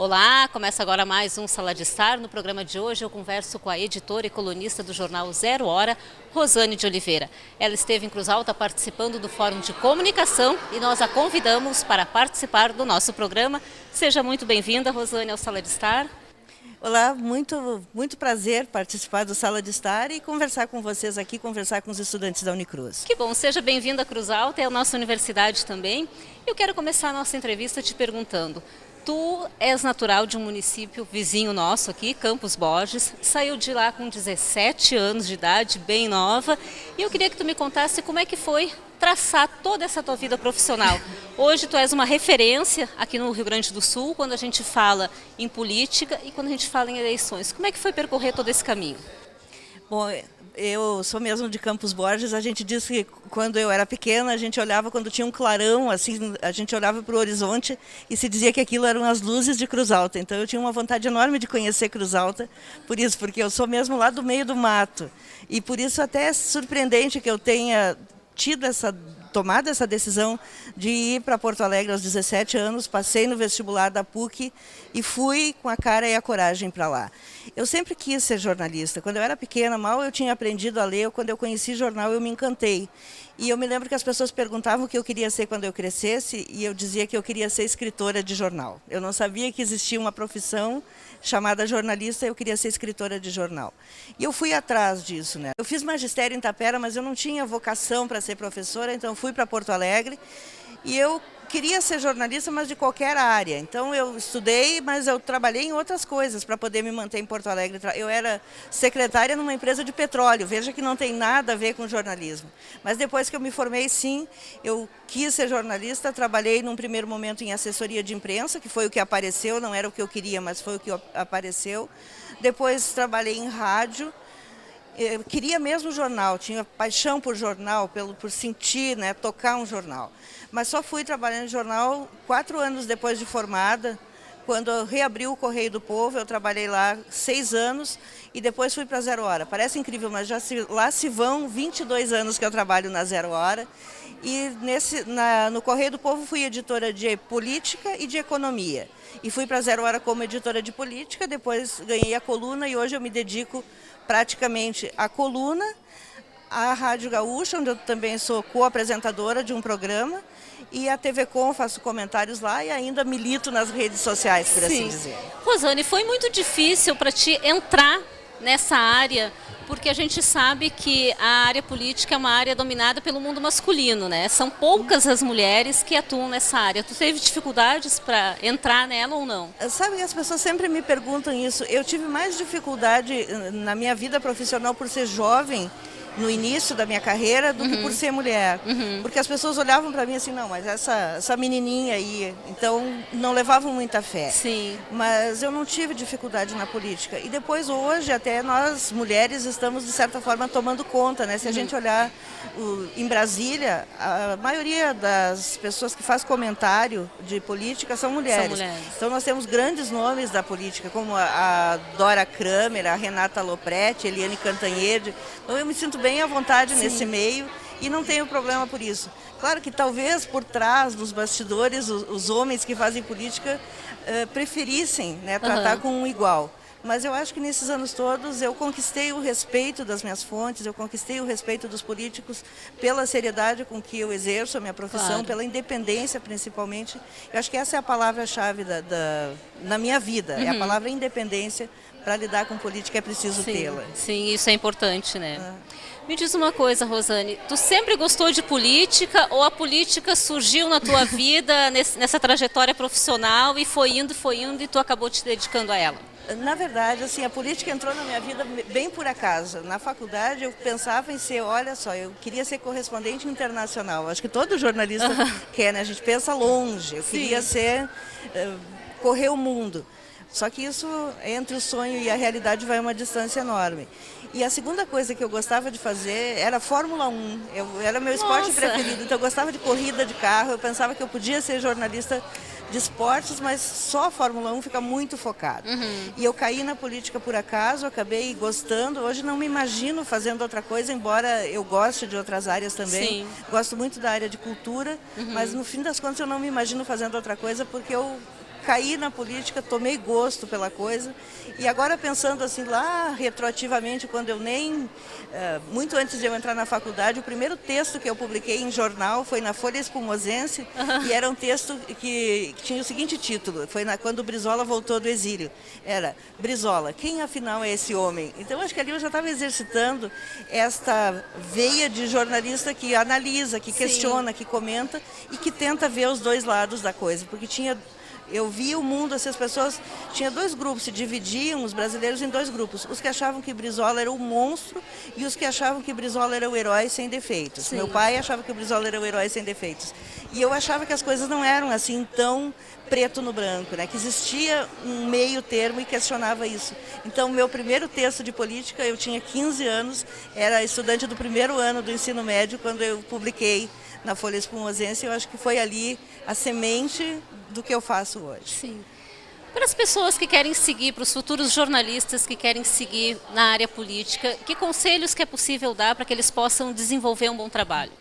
Olá, começa agora mais um Sala de Estar. No programa de hoje eu converso com a editora e colunista do jornal Zero Hora, Rosane de Oliveira. Ela esteve em Cruz Alta participando do Fórum de Comunicação e nós a convidamos para participar do nosso programa. Seja muito bem-vinda, Rosane, ao Sala de Estar. Olá, muito prazer participar do Sala de Estar e conversar com vocês aqui, conversar com os estudantes da Unicruz. Que bom, seja bem-vinda a Cruz Alta e à nossa universidade também. Eu quero começar a nossa entrevista te perguntando: tu és natural de um município vizinho nosso aqui, Campos Borges, saiu de lá com 17 anos de idade, bem nova, e eu queria que tu me contasse como é que foi traçar toda essa tua vida profissional. Hoje tu és uma referência aqui no Rio Grande do Sul quando a gente fala em política e quando a gente fala em eleições. Como é que foi percorrer todo esse caminho? Bom, eu sou mesmo de Campos Borges. A gente diz que quando eu era pequena, a gente olhava quando tinha um clarão, assim, a gente olhava para o horizonte e se dizia que aquilo eram as luzes de Cruz Alta. Então eu tinha uma vontade enorme de conhecer Cruz Alta, porque eu sou mesmo lá do meio do mato. E por isso até é surpreendente que eu tenha tomado essa decisão de ir para Porto Alegre aos 17 anos, passei no vestibular da PUC e fui com a cara e a coragem para lá. Eu sempre quis ser jornalista. Quando eu era pequena, mal eu tinha aprendido a ler, quando eu conheci jornal eu me encantei. E eu me lembro que as pessoas perguntavam o que eu queria ser quando eu crescesse e eu dizia que eu queria ser escritora de jornal. Eu não sabia que existia uma profissão chamada jornalista, eu queria ser escritora de jornal. E eu fui atrás disso, né? Eu fiz magistério em Tapera, mas eu não tinha vocação para ser professora, então fui para Porto Alegre e eu queria ser jornalista, mas de qualquer área. Então eu estudei, mas eu trabalhei em outras coisas para poder me manter em Porto Alegre. Eu era secretária numa empresa de petróleo, veja que não tem nada a ver com jornalismo. Mas depois que eu me formei, sim, eu quis ser jornalista, trabalhei num primeiro momento em assessoria de imprensa, que foi o que apareceu, não era o que eu queria, mas foi o que apareceu. Depois trabalhei em rádio. Eu queria mesmo jornal, tinha paixão por jornal, por sentir, né, tocar um jornal. Mas só fui trabalhando em jornal 4 anos depois de formada, quando reabriu o Correio do Povo. Eu trabalhei lá 6 anos e depois fui para Zero Hora. Parece incrível, mas lá se vão 22 anos que eu trabalho na Zero Hora. E no Correio do Povo fui editora de política e de economia. E fui para Zero Hora como editora de política, depois ganhei a coluna e hoje eu me dedico praticamente à coluna, à Rádio Gaúcha, onde eu também sou co-apresentadora de um programa, e a TV Com, faço comentários lá e ainda milito nas redes sociais, por assim dizer. Rosane, foi muito difícil para ti entrar nessa área, porque a gente sabe que a área política é uma área dominada pelo mundo masculino, né? São poucas as mulheres que atuam nessa área. Tu teve dificuldades para entrar nela ou não? Sabe que as pessoas sempre me perguntam isso. Eu tive mais dificuldade na minha vida profissional por ser jovem, no início da minha carreira, do que por ser mulher. Porque as pessoas olhavam para mim assim, não, mas essa menininha aí, então não levavam muita fé. Sim. Mas eu não tive dificuldade na política. E depois hoje, até nós mulheres estamos de certa forma tomando conta, né? Se a gente olhar em Brasília, a maioria das pessoas que faz comentário de política são mulheres. Então nós temos grandes nomes da política, como a Dora Kramer, a Renata Lopretti, Eliane Cantanhede. Então eu me sinto bem à vontade nesse meio e não tenho problema por isso. Claro que talvez por trás dos bastidores os homens que fazem política preferissem, né, tratar com um igual. Mas eu acho que nesses anos todos eu conquistei o respeito das minhas fontes, eu conquistei o respeito dos políticos pela seriedade com que eu exerço a minha profissão, pela independência principalmente. Eu acho que essa é a palavra-chave na minha vida, é a palavra independência. Para lidar com política é preciso tê-la. Sim, isso é importante, né? Me diz uma coisa, Rosane, tu sempre gostou de política ou a política surgiu na tua vida nessa trajetória profissional e foi indo e tu acabou te dedicando a ela? Na verdade, assim, a política entrou na minha vida bem por acaso. Na faculdade eu pensava em ser, olha só, eu queria ser correspondente internacional. Acho que todo jornalista quer, né? A gente pensa longe. Eu queria correr o mundo. Só que isso, entre o sonho e a realidade, vai uma distância enorme. E a segunda coisa que eu gostava de fazer era Fórmula 1. Era meu esporte preferido, então eu gostava de corrida de carro. Eu pensava que eu podia ser jornalista de esportes, mas só a Fórmula 1 fica muito focado. E eu caí na política por acaso, acabei gostando. Hoje não me imagino fazendo outra coisa, embora eu goste de outras áreas também. Gosto muito da área de cultura, mas no fim das contas eu não me imagino fazendo outra coisa porque eu caí na política, tomei gosto pela coisa. E agora pensando assim, lá retroativamente, quando eu nem... muito antes de eu entrar na faculdade, o primeiro texto que eu publiquei em jornal foi na Folha Espumosense, e era um texto que tinha o seguinte título, foi quando o Brizola voltou do exílio. Era: Brizola, quem afinal é esse homem? Então acho que ali eu já estava exercitando esta veia de jornalista que analisa, que questiona, que comenta e que tenta ver os dois lados da coisa, porque eu via o mundo, essas pessoas, tinha dois grupos, se dividiam os brasileiros em dois grupos, os que achavam que Brizola era um monstro e os que achavam que Brizola era o herói sem defeitos. Sim. Meu pai achava que o Brizola era o herói sem defeitos. E eu achava que as coisas não eram assim tão preto no branco, né? Que existia um meio termo e questionava isso. Então, meu primeiro texto de política, eu tinha 15 anos, era estudante do primeiro ano do ensino médio, quando eu publiquei na Folha Espumosense. Eu acho que foi ali a semente do que eu faço hoje. Sim. Para as pessoas que querem seguir, para os futuros jornalistas que querem seguir na área política, que conselhos que é possível dar para que eles possam desenvolver um bom trabalho?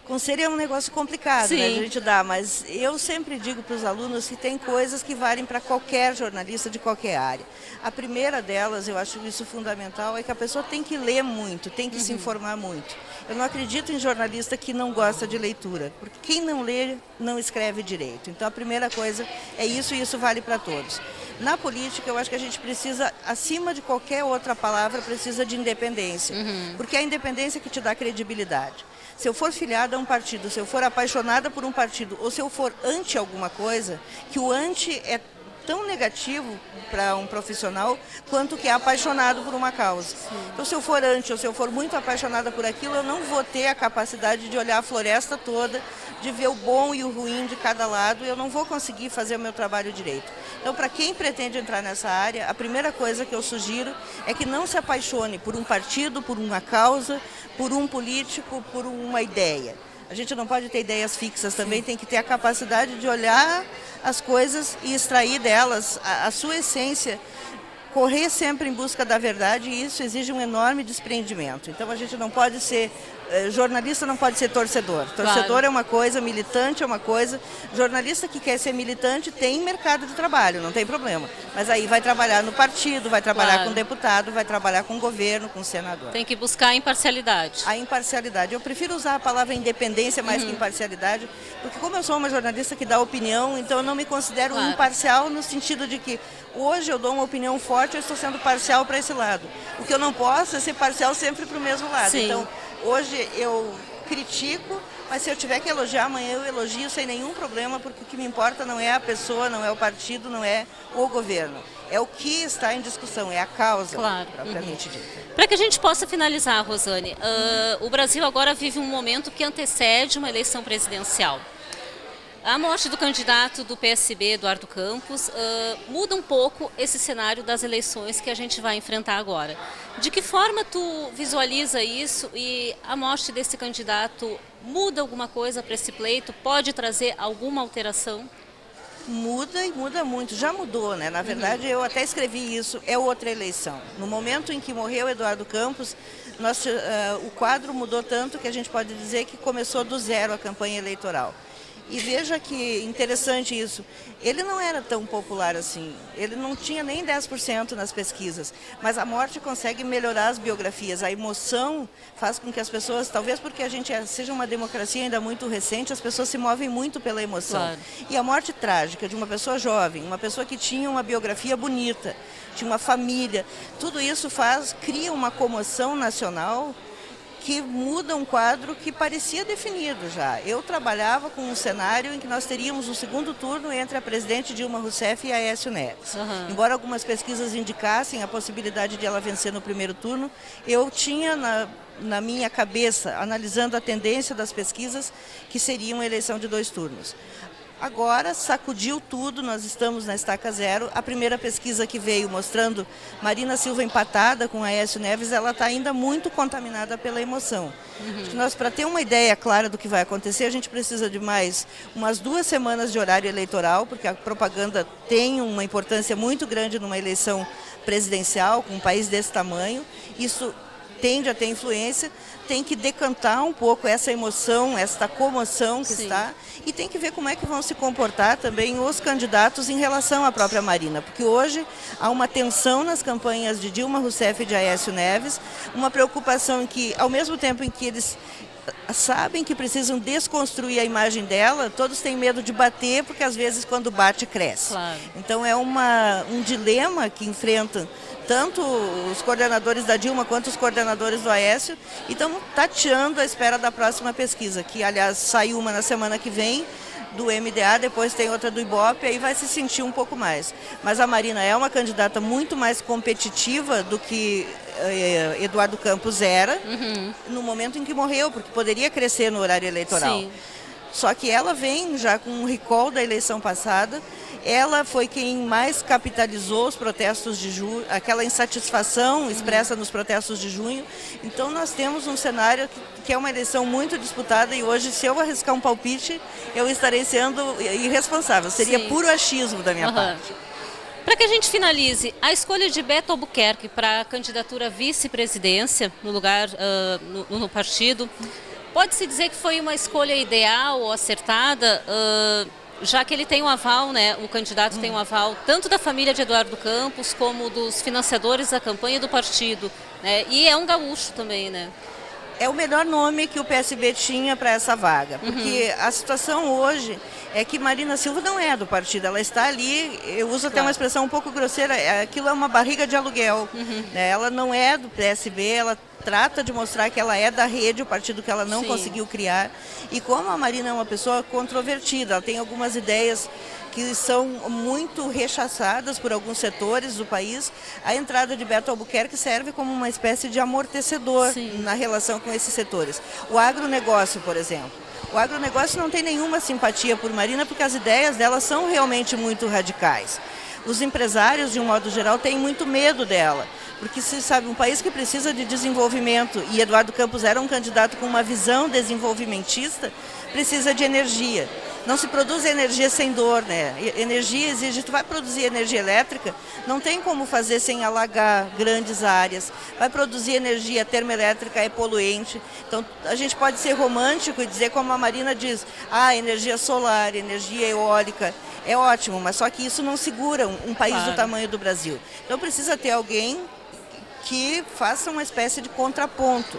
Conselho é um negócio complicado, né, a gente dá, mas eu sempre digo para os alunos que tem coisas que valem para qualquer jornalista de qualquer área. A primeira delas, eu acho isso fundamental, é que a pessoa tem que ler muito, tem que se informar muito. Eu não acredito em jornalista que não gosta de leitura, porque quem não lê não escreve direito. Então a primeira coisa é isso, e isso vale para todos. Na política, eu acho que a gente precisa, acima de qualquer outra palavra, precisa de independência, porque é a independência que te dá credibilidade. Se eu for filiada a um partido, se eu for apaixonada por um partido, ou se eu for anti alguma coisa, que o anti é tão negativo para um profissional quanto que é apaixonado por uma causa. Sim. Então, se eu for anti ou se eu for muito apaixonada por aquilo, eu não vou ter a capacidade de olhar a floresta toda, de ver o bom e o ruim de cada lado, e eu não vou conseguir fazer o meu trabalho direito. Então, para quem pretende entrar nessa área, a primeira coisa que eu sugiro é que não se apaixone por um partido, por uma causa, por um político, por uma ideia. A gente não pode ter ideias fixas também, tem que ter a capacidade de olhar as coisas e extrair delas a sua essência, correr sempre em busca da verdade, e isso exige um enorme desprendimento. Então a gente não pode ser, jornalista não pode ser torcedor. Torcedor claro. É uma coisa, militante é uma coisa. Jornalista que quer ser militante tem mercado de trabalho, não tem problema. Mas aí vai trabalhar no partido, vai trabalhar claro. Com deputado, vai trabalhar com governo, com senador. Tem que buscar a imparcialidade. A imparcialidade. Eu prefiro usar a palavra independência mais que imparcialidade, porque como eu sou uma jornalista que dá opinião, então eu não me considero claro. Imparcial no sentido de que hoje eu dou uma opinião forte, eu estou sendo parcial para esse lado. O que eu não posso é ser parcial sempre para o mesmo lado. Sim. Então, hoje eu critico, mas se eu tiver que elogiar, amanhã eu elogio sem nenhum problema, porque o que me importa não é a pessoa, não é o partido, não é o governo. É o que está em discussão, é a causa claro. Propriamente dita. Para que a gente possa finalizar, Rosane, o Brasil agora vive um momento que antecede uma eleição presidencial. A morte do candidato do PSB, Eduardo Campos, muda um pouco esse cenário das eleições que a gente vai enfrentar agora. De que forma tu visualiza isso, e a morte desse candidato muda alguma coisa para esse pleito? Pode trazer alguma alteração? Muda, e muda muito. Já mudou, né? Na verdade, eu até escrevi isso, é outra eleição. No momento em que morreu Eduardo Campos, o quadro mudou tanto que a gente pode dizer que começou do zero a campanha eleitoral. E veja que interessante isso, ele não era tão popular assim, ele não tinha nem 10% nas pesquisas, mas a morte consegue melhorar as biografias, a emoção faz com que as pessoas, talvez porque a gente seja uma democracia ainda muito recente, as pessoas se movem muito pela emoção. Claro. E a morte trágica de uma pessoa jovem, uma pessoa que tinha uma biografia bonita, tinha uma família, tudo isso cria uma comoção nacional que muda um quadro que parecia definido já. Eu trabalhava com um cenário em que nós teríamos um segundo turno entre a presidente Dilma Rousseff e Aécio Neves. Embora algumas pesquisas indicassem a possibilidade de ela vencer no primeiro turno, eu tinha na minha cabeça, analisando a tendência das pesquisas, que seria uma eleição de 2 turnos. Agora sacudiu tudo, nós estamos na estaca zero. A primeira pesquisa que veio mostrando Marina Silva empatada com Aécio Neves, ela está ainda muito contaminada pela emoção. Nós, para ter uma ideia clara do que vai acontecer, a gente precisa de mais umas 2 semanas de horário eleitoral, porque a propaganda tem uma importância muito grande numa eleição presidencial, com um país desse tamanho. Isso tende a ter influência, tem que decantar um pouco essa emoção, esta comoção que está, e tem que ver como é que vão se comportar também os candidatos em relação à própria Marina, porque hoje há uma tensão nas campanhas de Dilma Rousseff e de Aécio Neves, uma preocupação em que, ao mesmo tempo em que eles sabem que precisam desconstruir a imagem dela, todos têm medo de bater, porque às vezes quando bate, cresce. Claro. Então é um dilema que enfrentam tanto os coordenadores da Dilma quanto os coordenadores do Aécio, e estão tateando à espera da próxima pesquisa, que aliás saiu uma na semana que vem, do MDA, depois tem outra do Ibope, aí vai se sentir um pouco mais. Mas a Marina é uma candidata muito mais competitiva do que Eduardo Campos era, no momento em que morreu, porque poderia crescer no horário eleitoral. Sim. Só que ela vem já com um recall da eleição passada, ela foi quem mais capitalizou os protestos de junho, aquela insatisfação expressa nos protestos de junho. Então nós temos um cenário que é uma eleição muito disputada, e hoje, se eu arriscar um palpite, eu estarei sendo irresponsável. Seria puro achismo da minha parte. Para que a gente finalize, a escolha de Beto Albuquerque para a candidatura à vice-presidência no lugar no partido, pode-se dizer que foi uma escolha ideal ou acertada, já que ele tem um aval, né? O candidato tem um aval tanto da família de Eduardo Campos como dos financiadores da campanha do partido, né? E é um gaúcho também, né? É o melhor nome que o PSB tinha para essa vaga, porque a situação hoje é que Marina Silva não é do partido, ela está ali, eu uso até uma expressão um pouco grosseira, aquilo é uma barriga de aluguel, né? Ela não é do PSB, ela trata de mostrar que ela é da rede, o partido que ela não conseguiu criar, e como a Marina é uma pessoa controvertida, ela tem algumas ideias que são muito rechaçadas por alguns setores do país, a entrada de Beto Albuquerque serve como uma espécie de amortecedor na relação com esses setores. O agronegócio, por exemplo. O agronegócio não tem nenhuma simpatia por Marina, porque as ideias dela são realmente muito radicais. Os empresários, de um modo geral, têm muito medo dela, porque se sabe, um país que precisa de desenvolvimento, e Eduardo Campos era um candidato com uma visão desenvolvimentista, precisa de energia. Não se produz energia sem dor, né? Energia exige, tu vai produzir energia elétrica, não tem como fazer sem alagar grandes áreas. Vai produzir energia termoelétrica, é poluente. Então a gente pode ser romântico e dizer, como a Marina diz, energia solar, energia eólica, é ótimo, mas só que isso não segura um país do tamanho do Brasil. Então precisa ter alguém que faça uma espécie de contraponto.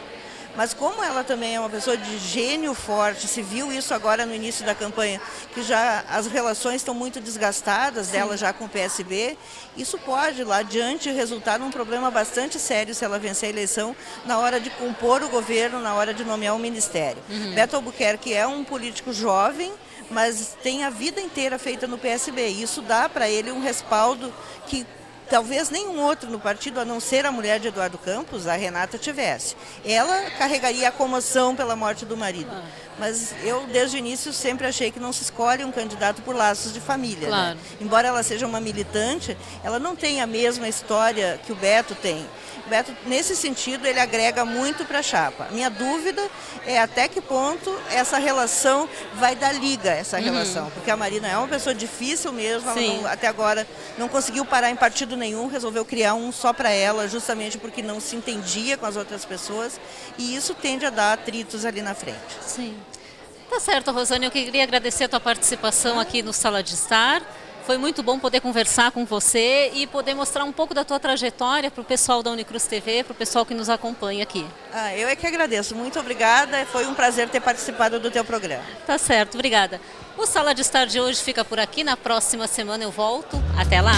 Mas como ela também é uma pessoa de gênio forte, se viu isso agora no início da campanha, que já as relações estão muito desgastadas dela já com o PSB, isso pode lá adiante resultar num problema bastante sério se ela vencer a eleição na hora de compor o governo, na hora de nomear o ministério. Beto Albuquerque é um político jovem, mas tem a vida inteira feita no PSB. Isso dá para ele um respaldo que talvez nenhum outro no partido, a não ser a mulher de Eduardo Campos, a Renata, tivesse. Ela carregaria a comoção pela morte do marido. Mas eu, desde o início, sempre achei que não se escolhe um candidato por laços de família. Né? Embora ela seja uma militante, ela não tem a mesma história que o Beto tem. O Beto, nesse sentido, ele agrega muito para a chapa. Minha dúvida é até que ponto essa relação vai dar liga, essa relação. Porque a Marina é uma pessoa difícil mesmo, ela não, até agora não conseguiu parar em partido nenhum, resolveu criar um só para ela, justamente porque não se entendia com as outras pessoas, e isso tende a dar atritos ali na frente. Sim. Tá certo, Rosane, eu queria agradecer a tua participação aqui no Sala de Estar. Foi muito bom poder conversar com você e poder mostrar um pouco da tua trajetória para o pessoal da Unicruz TV, para o pessoal que nos acompanha aqui. Eu é que agradeço. Muito obrigada. Foi um prazer ter participado do teu programa. Tá certo, obrigada. O Sala de Estar de hoje fica por aqui. Na próxima semana eu volto. Até lá.